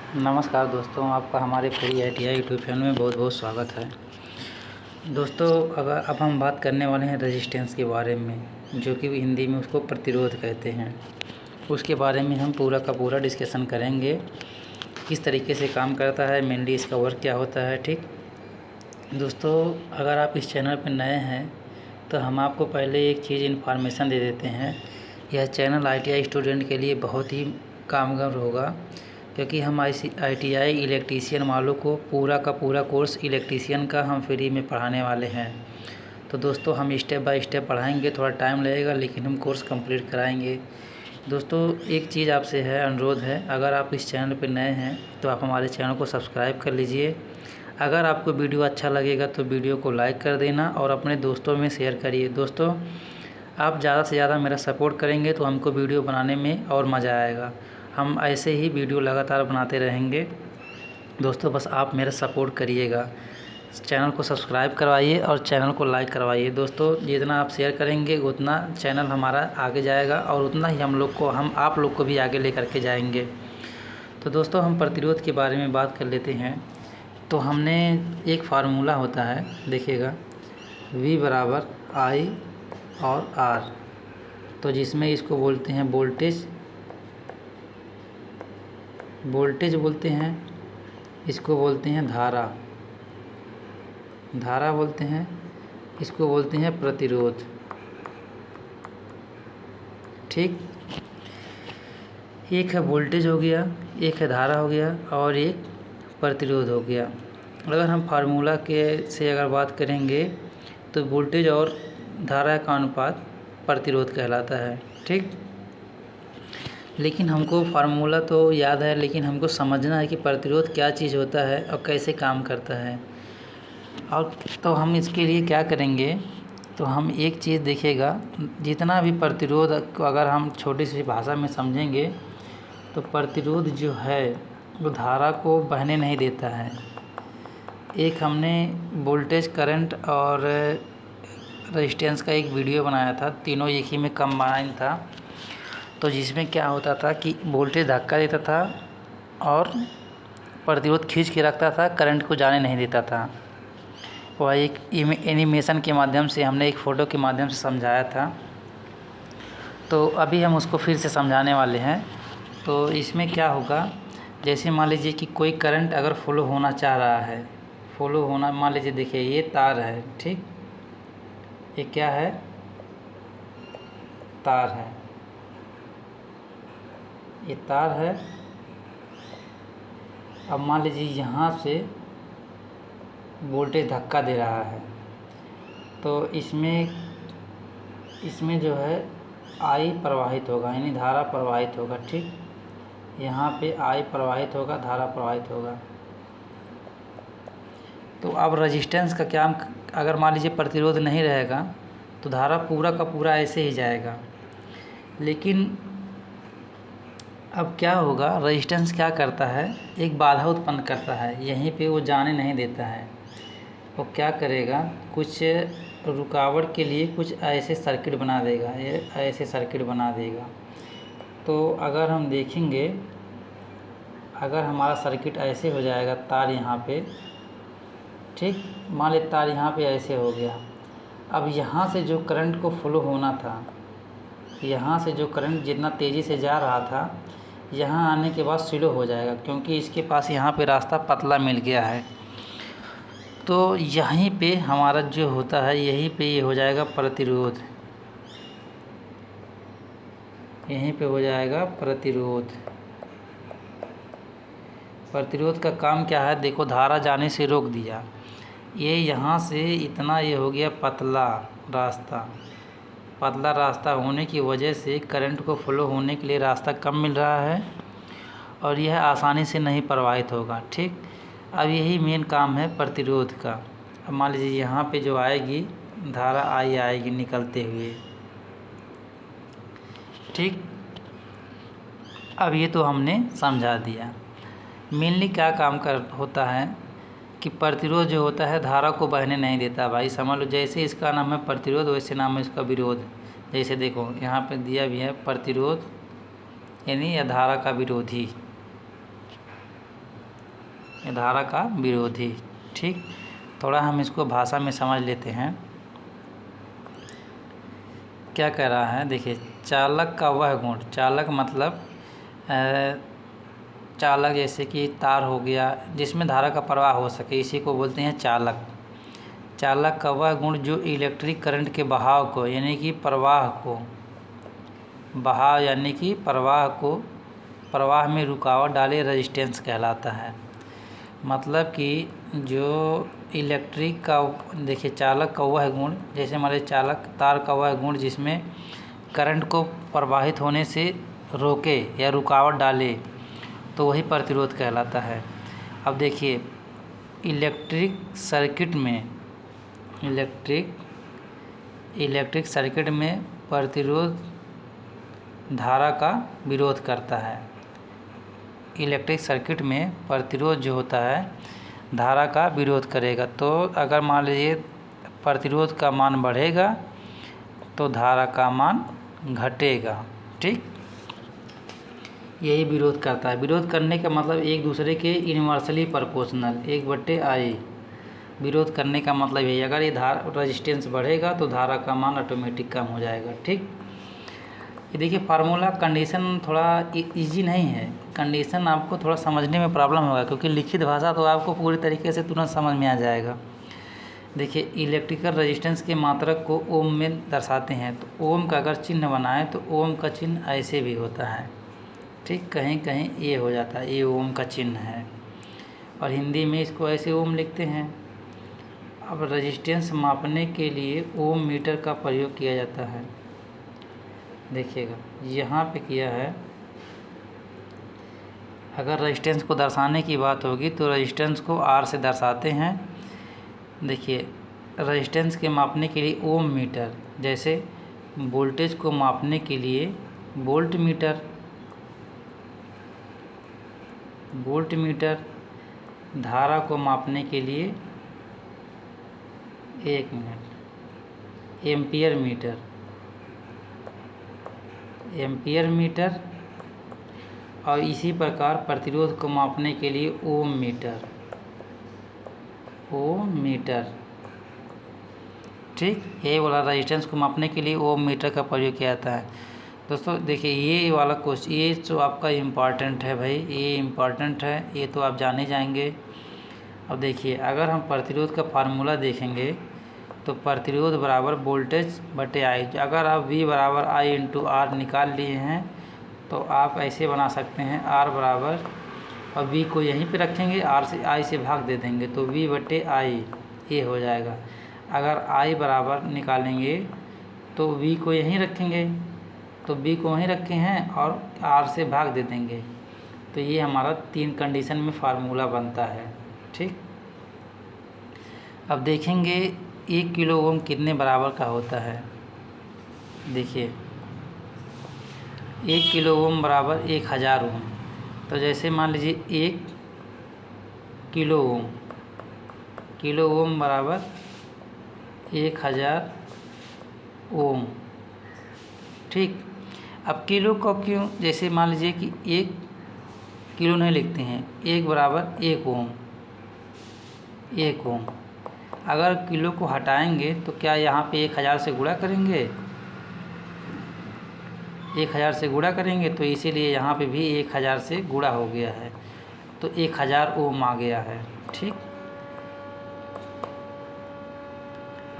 नमस्कार दोस्तों, आपका हमारे फ्री ITI यूट्यूब चैनल में बहुत बहुत स्वागत है। दोस्तों, अगर अब हम बात करने वाले हैं रेजिस्टेंस के बारे में, जो कि हिंदी में उसको प्रतिरोध कहते हैं। उसके बारे में हम पूरा का पूरा डिस्कशन करेंगे, किस तरीके से काम करता है, मेनली इसका वर्क क्या होता है। ठीक दोस्तों, अगर आप इस चैनल पर नए हैं तो हम आपको पहले एक चीज़ इन्फॉर्मेशन दे देते हैं। यह चैनल ITI स्टूडेंट के लिए बहुत ही कामगार होगा, क्योंकि हम ITI इलेक्ट्रीशियन वालों को पूरा का पूरा कोर्स इलेक्ट्रीशियन का हम फ्री में पढ़ाने वाले हैं। तो दोस्तों, हम स्टेप बाय स्टेप पढ़ाएंगे, थोड़ा टाइम लगेगा लेकिन हम कोर्स कंप्लीट कराएंगे। दोस्तों, एक चीज़ आपसे है, अनुरोध है, अगर आप इस चैनल पर नए हैं तो आप हमारे चैनल को सब्सक्राइब कर लीजिए। अगर आपको वीडियो अच्छा लगेगा तो वीडियो को लाइक कर देना और अपने दोस्तों में शेयर करिए। दोस्तों, आप ज़्यादा से ज़्यादा मेरा सपोर्ट करेंगे तो हमको वीडियो बनाने में और मज़ा आएगा। हम ऐसे ही वीडियो लगातार बनाते रहेंगे। दोस्तों, बस आप मेरा सपोर्ट करिएगा, चैनल को सब्सक्राइब करवाइए और चैनल को लाइक करवाइए। दोस्तों, जितना आप शेयर करेंगे उतना चैनल हमारा आगे जाएगा और उतना ही हम आप लोग को भी आगे ले करके जाएंगे। तो दोस्तों, हम प्रतिरोध के बारे में बात कर लेते हैं। तो हमने एक फार्मूला होता है, देखिएगा, V बराबर I और R, तो जिसमें इसको बोलते हैं वोल्टेज बोलते हैं, इसको बोलते हैं धारा बोलते हैं, इसको बोलते हैं प्रतिरोध। ठीक, एक है वोल्टेज हो गया, एक है धारा हो गया और एक प्रतिरोध हो गया। अगर हम फार्मूला के से अगर बात करेंगे तो वोल्टेज और धारा का अनुपात प्रतिरोध कहलाता है। ठीक, लेकिन हमको फार्मूला तो याद है, लेकिन हमको समझना है कि प्रतिरोध क्या चीज़ होता है और कैसे काम करता है। और तो हम इसके लिए क्या करेंगे, तो हम एक चीज़ देखिएगा, जितना भी प्रतिरोध को अगर हम छोटी सी भाषा में समझेंगे तो प्रतिरोध जो है वो धारा को बहने नहीं देता है। एक हमने वोल्टेज, करंट और रेजिस्टेंस का एक वीडियो बनाया था, तीनों एक ही में कंबाइन था। तो जिसमें क्या होता था कि वोल्टेज धक्का देता था और प्रतिरोध खींच के रखता था, करंट को जाने नहीं देता था। वह एक एनिमेशन के माध्यम से, हमने एक फ़ोटो के माध्यम से समझाया था। तो अभी हम उसको फिर से समझाने वाले हैं। तो इसमें क्या होगा, जैसे मान लीजिए कि कोई करंट अगर फ्लो होना चाह रहा है, मान लीजिए, देखिए ये तार है। ठीक, ये क्या है, तार है, ये तार है। अब मान लीजिए यहाँ से वोल्टेज धक्का दे रहा है, तो इसमें जो है I प्रवाहित होगा, यानी धारा प्रवाहित होगा। ठीक, यहाँ पे I प्रवाहित होगा, धारा प्रवाहित होगा। तो अब रेजिस्टेंस का क्या, अगर मान लीजिए प्रतिरोध नहीं रहेगा तो धारा पूरा का पूरा ऐसे ही जाएगा। लेकिन अब क्या होगा, रेजिस्टेंस क्या करता है, एक बाधा उत्पन्न करता है, यहीं पे वो जाने नहीं देता है। वो क्या करेगा, कुछ रुकावट के लिए कुछ ऐसे सर्किट बना देगा, ये ऐसे सर्किट बना देगा। तो अगर हम देखेंगे, अगर हमारा सर्किट ऐसे हो जाएगा, तार यहाँ पे, ठीक, मान लें तार यहाँ पे ऐसे हो गया। अब यहाँ से जो करंट को फ्लो होना था, यहाँ से जो करंट जितना तेज़ी से जा रहा था, यहाँ आने के बाद स्लो हो जाएगा, क्योंकि इसके पास यहाँ पे रास्ता पतला मिल गया है। तो यहीं पे हमारा जो होता है, यहीं पे ये हो जाएगा प्रतिरोध, यहीं पे हो जाएगा प्रतिरोध। प्रतिरोध का काम क्या है, देखो, धारा जाने से रोक दिया। ये यहाँ से इतना ये हो गया पतला रास्ता होने की वजह से करंट को फ्लो होने के लिए रास्ता कम मिल रहा है और यह आसानी से नहीं प्रवाहित होगा। ठीक, अब यही मेन काम है प्रतिरोध का। अब मान लीजिए यहाँ पे जो आएगी धारा I आएगी निकलते हुए। ठीक, अब ये तो हमने समझा दिया। मेनली क्या काम होता है कि प्रतिरोध जो होता है धारा को बहने नहीं देता। भाई समझ लो, जैसे इसका नाम है प्रतिरोध वैसे नाम है इसका विरोध। जैसे देखो यहाँ पे दिया भी है प्रतिरोध, यानी यह धारा का विरोधी। ये धारा का विरोधी। ठीक, थोड़ा हम इसको भाषा में समझ लेते हैं क्या कह रहा है। देखिए, चालक का वह गुण, चालक मतलब चालक जैसे कि तार हो गया जिसमें धारा का प्रवाह हो सके, इसी को बोलते हैं चालक। चालक का वह गुण जो इलेक्ट्रिक करंट के बहाव को यानी कि प्रवाह को, बहाव यानी कि प्रवाह में रुकावट डाले, रेजिस्टेंस कहलाता है। मतलब कि जो इलेक्ट्रिक का, देखिए चालक का वह गुण, जैसे हमारे चालक तार का वह गुण जिसमें करंट को प्रवाहित होने से रोके या रुकावट डाले, तो वही प्रतिरोध कहलाता है। अब देखिए, इलेक्ट्रिक सर्किट में प्रतिरोध धारा का विरोध करता है। इलेक्ट्रिक सर्किट में प्रतिरोध जो होता है धारा का विरोध करेगा। तो अगर मान लीजिए प्रतिरोध का मान बढ़ेगा तो धारा का मान घटेगा। ठीक, यही विरोध करता है। विरोध करने का मतलब एक दूसरे के इन्वर्सली प्रोपोर्शनल, 1/I। विरोध करने का मतलब यही, अगर ये रेजिस्टेंस बढ़ेगा तो धारा का मान ऑटोमेटिक कम हो जाएगा। ठीक, ये देखिए फार्मूला कंडीशन थोड़ा इजी नहीं है, कंडीशन आपको थोड़ा समझने में प्रॉब्लम होगा, क्योंकि लिखित भाषा तो आपको पूरी तरीके से तुरंत समझ में आ जाएगा। देखिए, इलेक्ट्रिकल रेजिस्टेंस के मात्रक को ओम में दर्शाते हैं, तो ओम का अगर चिन्ह बनाए तो ओम का चिन्ह ऐसे भी होता है। ठीक, कहीं कहीं ये हो जाता है, ये ओम का चिन्ह है, और हिंदी में इसको ऐसे ओम लिखते हैं। अब रेजिस्टेंस मापने के लिए ओम मीटर का प्रयोग किया जाता है। देखिएगा यहाँ पे किया है। अगर रेजिस्टेंस को दर्शाने की बात होगी तो रेजिस्टेंस को R से दर्शाते हैं। देखिए, रेजिस्टेंस के मापने के लिए ओम मीटर, जैसे वोल्टेज को मापने के लिए वोल्ट मीटर, धारा को मापने के लिए, एक मिनट, एम्पियर मीटर, और इसी प्रकार प्रतिरोध को मापने के लिए ओम मीटर। ठीक, ये वाला रेजिस्टेंस को मापने के लिए ओम मीटर का प्रयोग किया जाता है। दोस्तों देखिए, ये वाला क्वेश्चन, ये जो आपका इम्पॉर्टेंट है भाई, ये इम्पॉर्टेंट है, ये तो आप जाने जाएंगे। अब देखिए, अगर हम प्रतिरोध का फार्मूला देखेंगे तो प्रतिरोध बराबर वोल्टेज बटे I। अगर आप V बराबर I/R निकाल लिए हैं तो आप ऐसे बना सकते हैं, R बराबर, और V को यहीं पे रखेंगे, I से भाग दे देंगे तो V बटे I ये हो जाएगा। अगर I बराबर निकालेंगे तो V को यहीं रखेंगे, तो V को वहीं रखे हैं और R से भाग दे देंगे, तो ये हमारा 3 कंडीशन में फार्मूला बनता है। ठीक, अब देखेंगे 1 किलो ओम कितने बराबर का होता है। देखिए, 1 किलो ओम बराबर 1000 ओम। तो जैसे मान लीजिए 1 किलो ओम बराबर 1000 ओम। ठीक, अब किलो को क्यों, जैसे मान लीजिए कि 1 किलो नहीं लिखते हैं, 1 बराबर 1 ओम। अगर किलो को हटाएंगे तो क्या यहाँ पे 1000 से गुणा करेंगे, 1000 से गुणा करेंगे, तो इसीलिए यहाँ पे भी 1000 से गुणा हो गया है, तो 1000 ओम आ गया है। ठीक,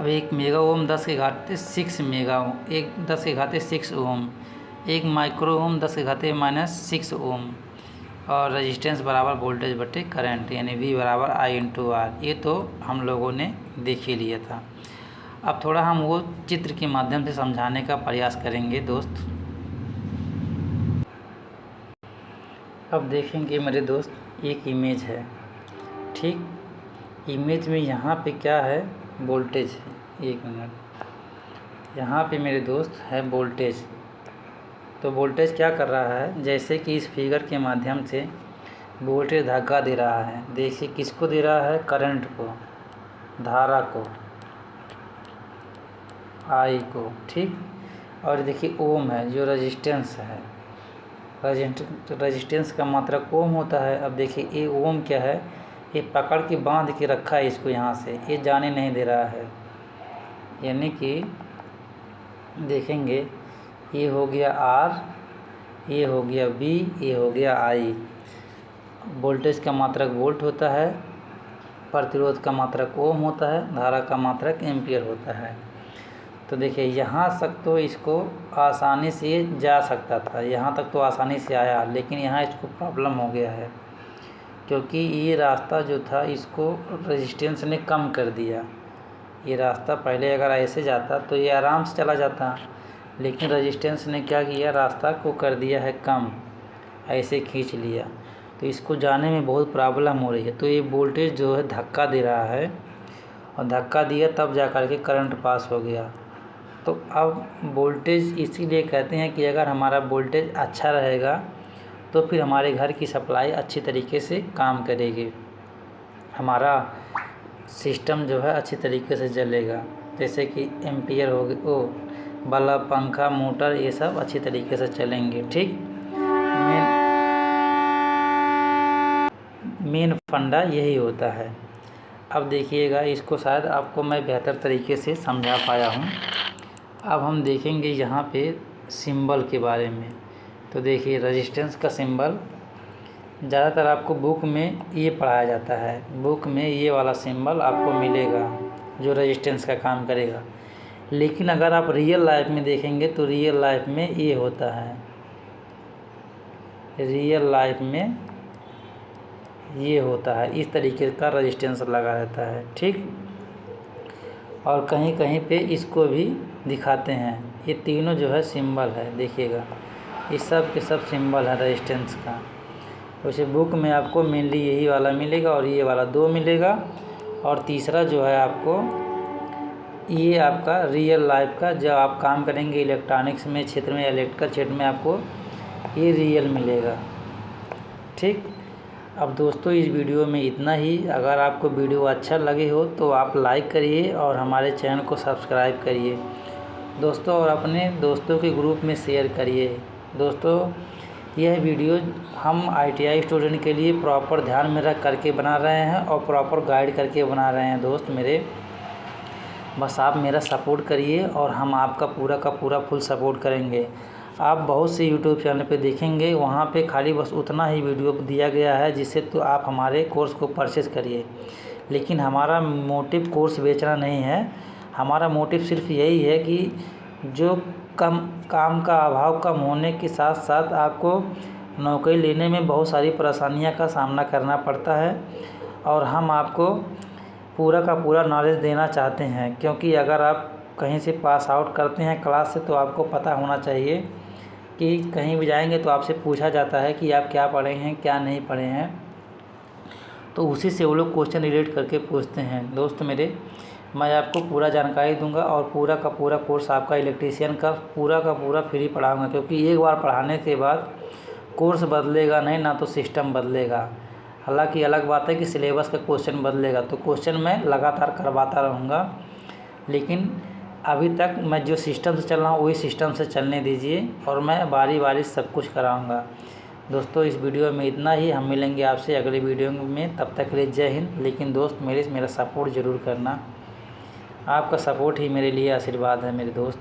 अब 1 मेगा ओम 10⁻6 मेगा ओम, 10⁻6 ओम, 1 माइक्रो ओम 10⁻⁻6 ओम, और रेजिस्टेंस बराबर वोल्टेज बटे करंट, यानी V बराबर I/R। ये तो हम लोगों ने देख ही लिया था। अब थोड़ा हम वो चित्र के माध्यम से समझाने का प्रयास करेंगे दोस्त। अब देखेंगे मेरे दोस्त, एक इमेज है। ठीक, इमेज में यहाँ पे क्या है, वोल्टेज है। एक मिनट, यहाँ पे मेरे दोस्त है वोल्टेज। तो वोल्टेज क्या कर रहा है, जैसे कि इस फिगर के माध्यम से वोल्टेज धक्का दे रहा है। देखिए किसको दे रहा है, करंट को, धारा को, I को। ठीक, और देखिए ओम है जो रेजिस्टेंस है, रेजिस्टेंस का मात्रक ओम होता है। अब देखिए ये ओम क्या है, ये पकड़ के बांध के रखा है इसको यहाँ से, ये जाने नहीं दे रहा है। यानी कि देखेंगे ये हो गया R, ये हो गया V, ये हो गया I। वोल्टेज का मात्रक वोल्ट होता है, प्रतिरोध का मात्रक ओम होता है, धारा का मात्रक एम्पियर होता है। तो देखिए यहाँ तक तो इसको आसानी से जा सकता था, यहाँ तक तो आसानी से आया, लेकिन यहाँ इसको प्रॉब्लम हो गया है क्योंकि ये रास्ता जो था इसको रेजिस्टेंस ने कम कर दिया। ये रास्ता पहले अगर ऐसे जाता तो ये आराम से चला जाता, लेकिन रेजिस्टेंस ने क्या किया, रास्ता को कर दिया है कम, ऐसे खींच लिया। तो इसको जाने में बहुत प्रॉब्लम हो रही है। तो ये वोल्टेज जो है धक्का दे रहा है, और धक्का दिया तब जा कर के करंट पास हो गया। तो अब वोल्टेज इसीलिए कहते हैं कि अगर हमारा वोल्टेज अच्छा रहेगा तो फिर हमारे घर की सप्लाई अच्छी तरीके से काम करेगी, हमारा सिस्टम जो है अच्छी तरीके से चलेगा। जैसे कि एम्पियर हो गया, बल्ब, पंखा, मोटर, ये सब अच्छी तरीके से चलेंगे। ठीक, मेन फंडा यही होता है। अब देखिएगा, इसको शायद आपको मैं बेहतर तरीके से समझा पाया हूँ। अब हम देखेंगे यहाँ पे सिंबल के बारे में। तो देखिए रेजिस्टेंस का सिंबल ज़्यादातर आपको बुक में ये पढ़ाया जाता है, बुक में ये वाला सिंबल आपको मिलेगा जो रेजिस्टेंस का काम करेगा। लेकिन अगर आप रियल लाइफ में देखेंगे तो रियल लाइफ में ये होता है, रियल लाइफ में ये होता है, इस तरीके का रेजिस्टेंस लगा रहता है। ठीक, और कहीं कहीं पे इसको भी दिखाते हैं। ये तीनों जो है सिंबल है, देखिएगा ये सब के सब सिंबल है रेजिस्टेंस का। वैसे बुक में आपको मेनली यही वाला मिलेगा और ये वाला 2 मिलेगा, और तीसरा जो है आपको ये आपका रियल लाइफ का, जब आप काम करेंगे इलेक्ट्रॉनिक्स में क्षेत्र में, इलेक्ट्रिकल क्षेत्र में, आपको ये रियल मिलेगा। ठीक, अब दोस्तों इस वीडियो में इतना ही। अगर आपको वीडियो अच्छा लगे हो तो आप लाइक करिए और हमारे चैनल को सब्सक्राइब करिए दोस्तों, और अपने दोस्तों के ग्रुप में शेयर करिए। दोस्तों यह वीडियो हम ITI स्टूडेंट के लिए प्रॉपर ध्यान में रख करके बना रहे हैं और प्रॉपर गाइड करके बना रहे हैं। दोस्त मेरे, बस आप मेरा सपोर्ट करिए और हम आपका पूरा का पूरा फुल सपोर्ट करेंगे। आप बहुत से YouTube चैनल पे देखेंगे, वहाँ पे खाली बस उतना ही वीडियो दिया गया है जिससे तो आप हमारे कोर्स को परचेज़ करिए। लेकिन हमारा मोटिव कोर्स बेचना नहीं है, हमारा मोटिव सिर्फ यही है कि जो काम का अभाव कम होने के साथ साथ आपको नौकरी लेने में बहुत सारी परेशानियां का सामना करना पड़ता है, और हम आपको पूरा का पूरा नॉलेज देना चाहते हैं। क्योंकि अगर आप कहीं से पास आउट करते हैं क्लास से, तो आपको पता होना चाहिए कि कहीं भी जाएंगे तो आपसे पूछा जाता है कि आप क्या पढ़े हैं, क्या नहीं पढ़े हैं, तो उसी से वो लोग क्वेश्चन रिलेट करके पूछते हैं। दोस्त मेरे, मैं आपको पूरा जानकारी दूंगा और पूरा का पूरा कोर्स आपका इलेक्ट्रीशियन का पूरा फ्री पढ़ाऊंगा। क्योंकि एक बार पढ़ाने के बाद कोर्स बदलेगा नहीं, ना तो सिस्टम बदलेगा। हालांकि अलग बात है कि सिलेबस का क्वेश्चन बदलेगा, तो क्वेश्चन मैं लगातार करवाता रहूँगा, लेकिन अभी तक मैं जो सिस्टम से चल रहा हूँ वही सिस्टम से चलने दीजिए, और मैं बारी बारी सब कुछ कराऊँगा। दोस्तों इस वीडियो में इतना ही, हम मिलेंगे आपसे अगले वीडियो में, तब तक के लिए जय हिंद। लेकिन दोस्त मेरा सपोर्ट ज़रूर करना, आपका सपोर्ट ही मेरे लिए आशीर्वाद है मेरे दोस्त।